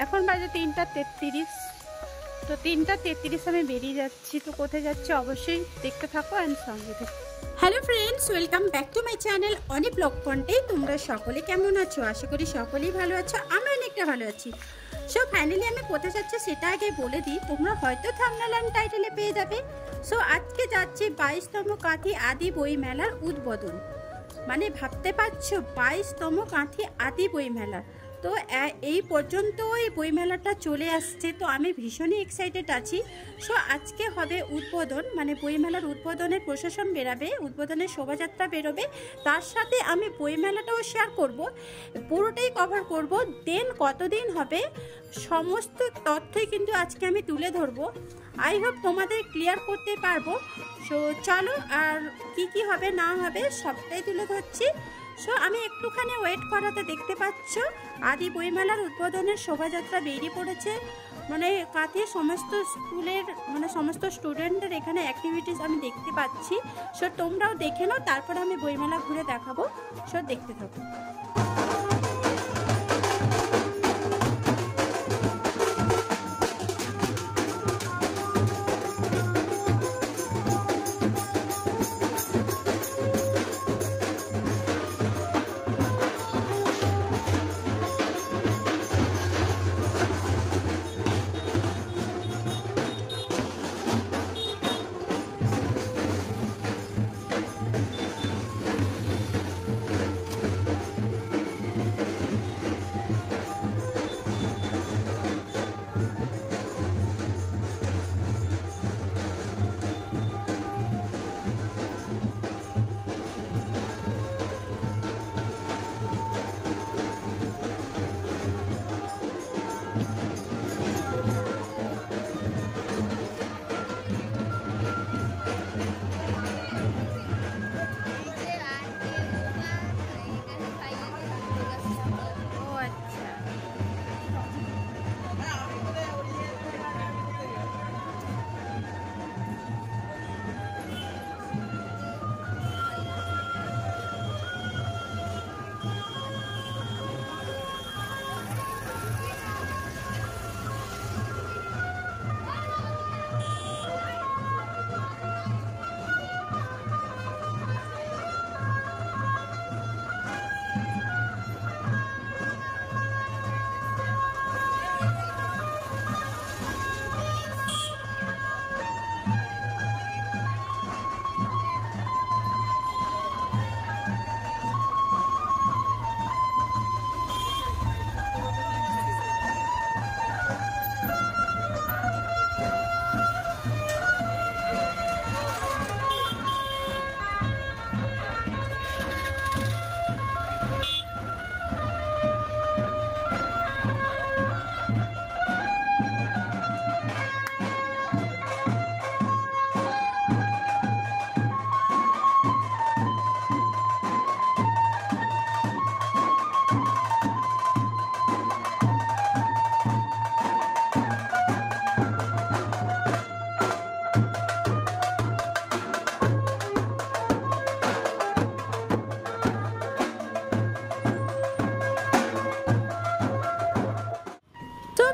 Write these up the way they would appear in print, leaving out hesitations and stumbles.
এখন বাজে 3:33। তো 3:33 আমি বেরিয়ে যাচ্ছি। তো কোথায় যাচ্ছি অবশ্যই দেখতে থাকো অ্যান্ড সঙ্গে থাকো। Hello friends, welcome back to my channel Oni blog পয়েন্টে। তোমরা সকলে কেমন আছো? আশা করি সকলেই ভালো আছো। আমি অনেকটা ভালো আছি। সো ফাইনালি আমি কোথায় যাচ্ছি সেটা আগে বলে দিই, তোমরা হয়তো থাম্বনেল এন্ড টাইটেলে পেয়ে যাবে। সো আজকে যাচ্ছি 22তম কাঁথি আদি বই মেলার উদ্বোধন। মানে ভাবতে পারছো 22তম কাঁথি আদি বই মেলা। তো এই পর্যন্ত এই বইমেলাটা চলে আসছে, তো আমি ভীষণই এক্সাইটেড আছি। সো আজকে হবে উদ্বোধন, মানে বইমেলার উদ্বোধনের প্রশাসন বেরাবে, উদ্বোধনের শোভাযাত্রা বেরোবে, তার সাথে আমি বইমেলাটাও শেয়ার করব, পুরোটাই কভার করব। দেন কতদিন হবে সমস্ত তথ্যই কিন্তু আজকে আমি তুলে ধরবো। আই হোপ তোমাদের ক্লিয়ার করতে পারবো। সো চলো, আর কি হবে না হবে সবটাই তুলে ধরছি। সো আমি একটুখানি ওয়েট করাতে দেখতে পাচ্ছ আদি বইমেলার উদ্বোধনের শোভাযাত্রা বেরিয়ে পড়েছে। মানে কাঁথির সমস্ত স্কুলের মানে সমস্ত স্টুডেন্টদের এখানে অ্যাক্টিভিটিস আমি দেখতে পাচ্ছি। সো তোমরাও দেখে নাও, তারপর আমি বইমেলা ঘুরে দেখাবো। সো দেখতে থাকো।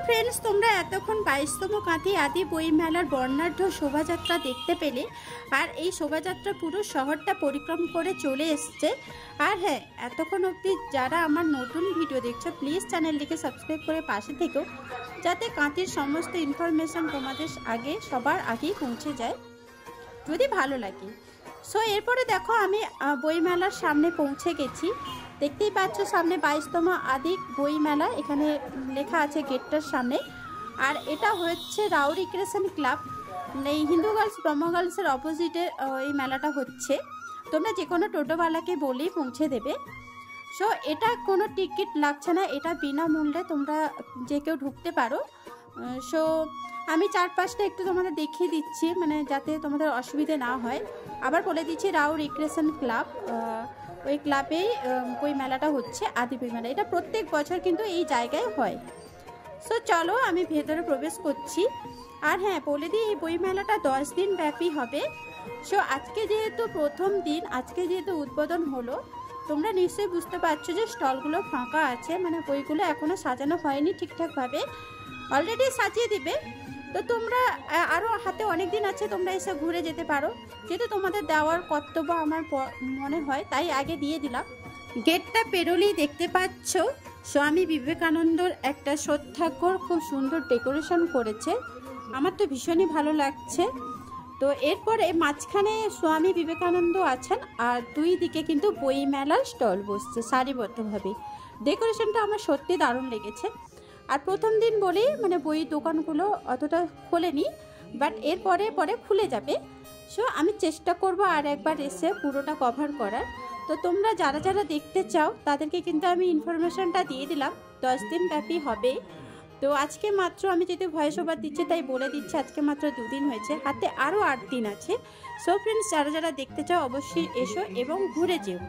ফ্রেন্ডস, তোমরা এতক্ষণ 22তম কাঁথি আদি বইমেলার বর্ণাঢ্য শোভাযাত্রা দেখতে পেলে। আর এই শোভাযাত্রা পুরো শহরটা পরিক্রম করে চলে এসছে। আর হ্যাঁ, এতক্ষণ অবধি যারা আমার নতুন ভিডিও দেখছো প্লিজ চ্যানেলটিকে সাবস্ক্রাইব করে পাশে থেকো, যাতে কাঁথির সমস্ত ইনফরমেশন তোমাদের সবার আগেই পৌঁছে যায়, যদি ভালো লাগে। সো এরপরে দেখো আমি বইমেলার সামনে পৌঁছে গেছি। দেখতেই পাচ্ছ সামনে 22তম আদি বই মেলা, এখানে লেখা আছে গেটটার সামনে। আর এটা হচ্ছে রাউ রিক্রিয়েশন ক্লাব, এই হিন্দু গার্লস ব্রহ্ম গার্লসের অপোজিটে এই মেলাটা হচ্ছে। তোমরা যে কোনো টোটোওয়ালাকে বলেই পৌঁছে দেবে। সো এটা কোনো টিকিট লাগছে না, এটা বিনামূল্যে তোমরা যে কেউ ঢুকতে পারো। সো আমি চারপাশটা একটু তোমাদের দেখিয়ে দিচ্ছি, মানে যাতে তোমাদের অসুবিধে না হয়। আবার বলে দিচ্ছি, রাউ রিক্রিয়েশন ক্লাব, ওই ক্লাবেই বই মেলাটা হচ্ছে, আদি বই মেলা। এটা প্রত্যেক বছর কিন্তু এই জায়গায় হয়। সো চলো আমি ভেতরে প্রবেশ করছি। আর হ্যাঁ, বলে দিই এই বই মেলাটা 10 দিন ব্যাপী হবে। সো আজকে যেহেতু প্রথম দিন, আজকে যেহেতু উদ্বোধন হলো, তোমরা নিশ্চয়ই বুঝতে পারছো যে স্টলগুলো ফাঁকা আছে, মানে বইগুলো এখনও সাজানো হয়নি ঠিকঠাকভাবে, অলরেডি সাজিয়ে দিবে। তো তোমরা আরও হাতে অনেক দিন আছে, তোমরা এসে ঘুরে যেতে পারো, যেহেতু তোমাদের দেওয়ার কর্তব্য আমার মনে হয়, তাই আগে দিয়ে দিলাম। গেটটা পেরোলেই দেখতে পাচ্ছ স্বামী বিবেকানন্দর একটা সত্যাগ্রহ খুব সুন্দর ডেকোরেশন করেছে, আমার তো ভীষণই ভালো লাগছে। তো এরপরে মাঝখানে স্বামী বিবেকানন্দ আছেন, আর দুই দিকে কিন্তু বই মেলার স্টল বসছে সারিবদ্ধভাবে। ডেকোরেশনটা আমার সত্যি দারুণ লেগেছে। আর প্রথম দিন বলেই মানে বই দোকানগুলো অতটা খোলেনি, বাট এরপরে পরে খুলে যাবে। সো আমি চেষ্টা করব আর একবার এসে পুরোটা কভার করার। তো তোমরা যারা যারা দেখতে চাও তাদেরকে কিন্তু আমি ইনফরমেশনটা দিয়ে দিলাম, 10 দিন ব্যাপী হবে। তো আজকে মাত্র আমি যেহেতু ভয়েস ওভার দিচ্ছি তাই বলে দিচ্ছি, আজকে মাত্র 2 দিন হয়েছে, হাতে আরও 8 দিন আছে। সো ফ্রেন্ডস, যারা যারা দেখতে চাও অবশ্যই এসো এবং ঘুরে যেও।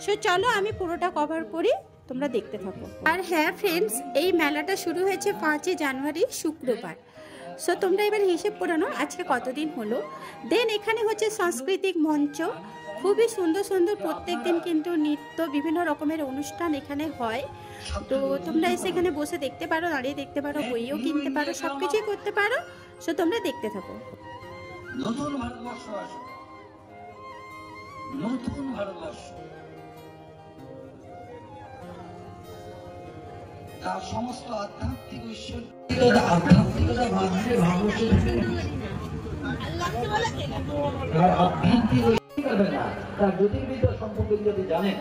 সো চলো আমি পুরোটা কভার করি, তোমরা দেখতে থাকো। আর হ্যাঁ ফ্রেন্ডস, এই মেলাটা শুরু হয়েছে 5 জানুয়ারি শুক্রবার। সো তোমরা এবার হিসেব করে নাও আজকে কতদিন হলো। দেন এখানে হচ্ছে সাংস্কৃতিক মঞ্চ, খুবই সুন্দর সুন্দর প্রত্যেক দিন কিন্তু নৃত্য, বিভিন্ন রকমের অনুষ্ঠান এখানে হয়। তো তোমরা এসে এখানে বসে দেখতে পারো, দাঁড়িয়ে দেখতে পারো, বইও কিনতে পারো, সব কিছুই করতে পারো। সো তোমরা দেখতে থাকো। নতুন ভারতবর্ষ আসে, নতুন ভারতবর্ষ, তার সমস্ত আধ্যাত্মিক ঐশ্বরিকতা, আধ্যাত্মিকতা মাধ্যমে ভারতবর্ষের তার আধ্যাত্মিক ঐশ্বরিকতা, তার জ্যোতির্বিদ্যা সম্পর্কে যদি জানেন,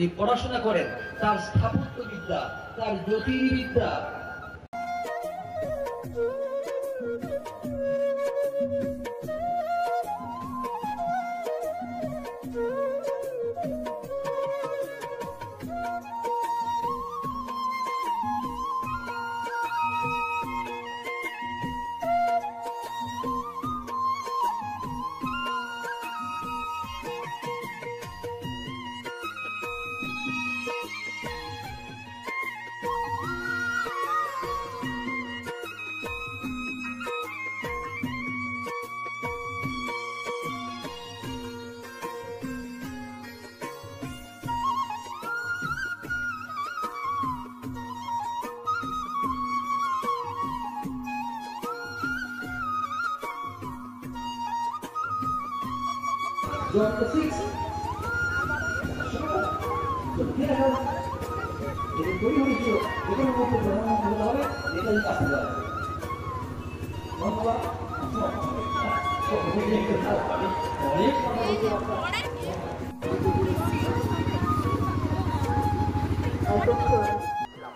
এই পড়াশোনা করেন, তার স্থাপত্যবিদ্যা, তার জ্যোতির্বিদ্যা, John 6.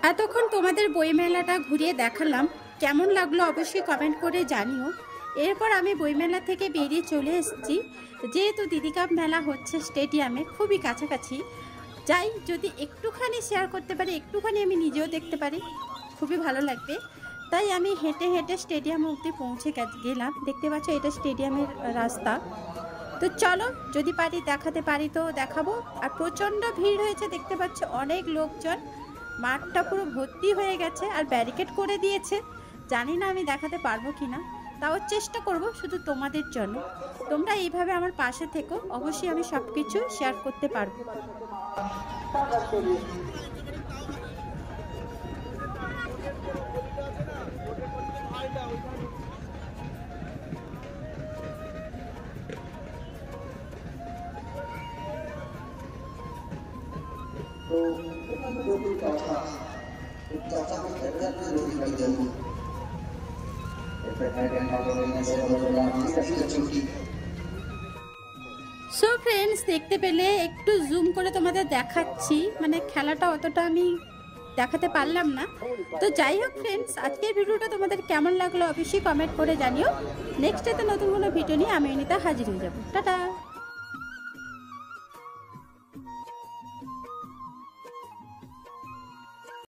এতক্ষণ তোমাদের বইমেলাটা ঘুরিয়ে দেখালাম, কেমন লাগলো অবশ্যই কমেন্ট করে জানিও। এরপর আমি বইমেলা থেকে বেরিয়ে চলে এসেছি, যেহেতু দিদি কাপ মেলা হচ্ছে স্টেডিয়ামে খুবই কাছাকাছি। যাই, যদি একটুখানি শেয়ার করতে পারি, একটুখানি আমি নিজেও দেখতে পারি, খুবই ভালো লাগবে। তাই আমি হেঁটে হেঁটে স্টেডিয়াম অবধি পৌঁছে গেলাম। দেখতে পাচ্ছ এটা স্টেডিয়ামের রাস্তা। তো চলো, যদি পারি দেখাতে পারি তো দেখাবো। আর প্রচণ্ড ভিড় হয়েছে, দেখতে পাচ্ছ অনেক লোকজন, মাঠটা পুরো ভর্তি হয়ে গেছে, আর ব্যারিকেড করে দিয়েছে। জানি না আমি দেখাতে পারবো কিনা, তাও চেষ্টা করব শুধু তোমাদের জন্য। তোমরা এইভাবে আমার পাশে থেকো, অবশ্যই আমি সব কিছু শেয়ার করতে পারবো। সো ফ্রেন্ডস, দেখতে পেলে একটু জুম করে তোমাদের দেখাচ্ছি, মানে খেলাটা অতটা আমি দেখাতে পারলাম না। তো যাই হোক ফ্রেন্ডস, আজকের ভিডিওটা তোমাদের কেমন লাগলো অবশ্যই কমেন্ট করে জানিও। নেক্সট ডেতে নতুন কোনো ভিডিও নিয়ে আমি অনিতা হাজির হয়ে যাবো। টাটা।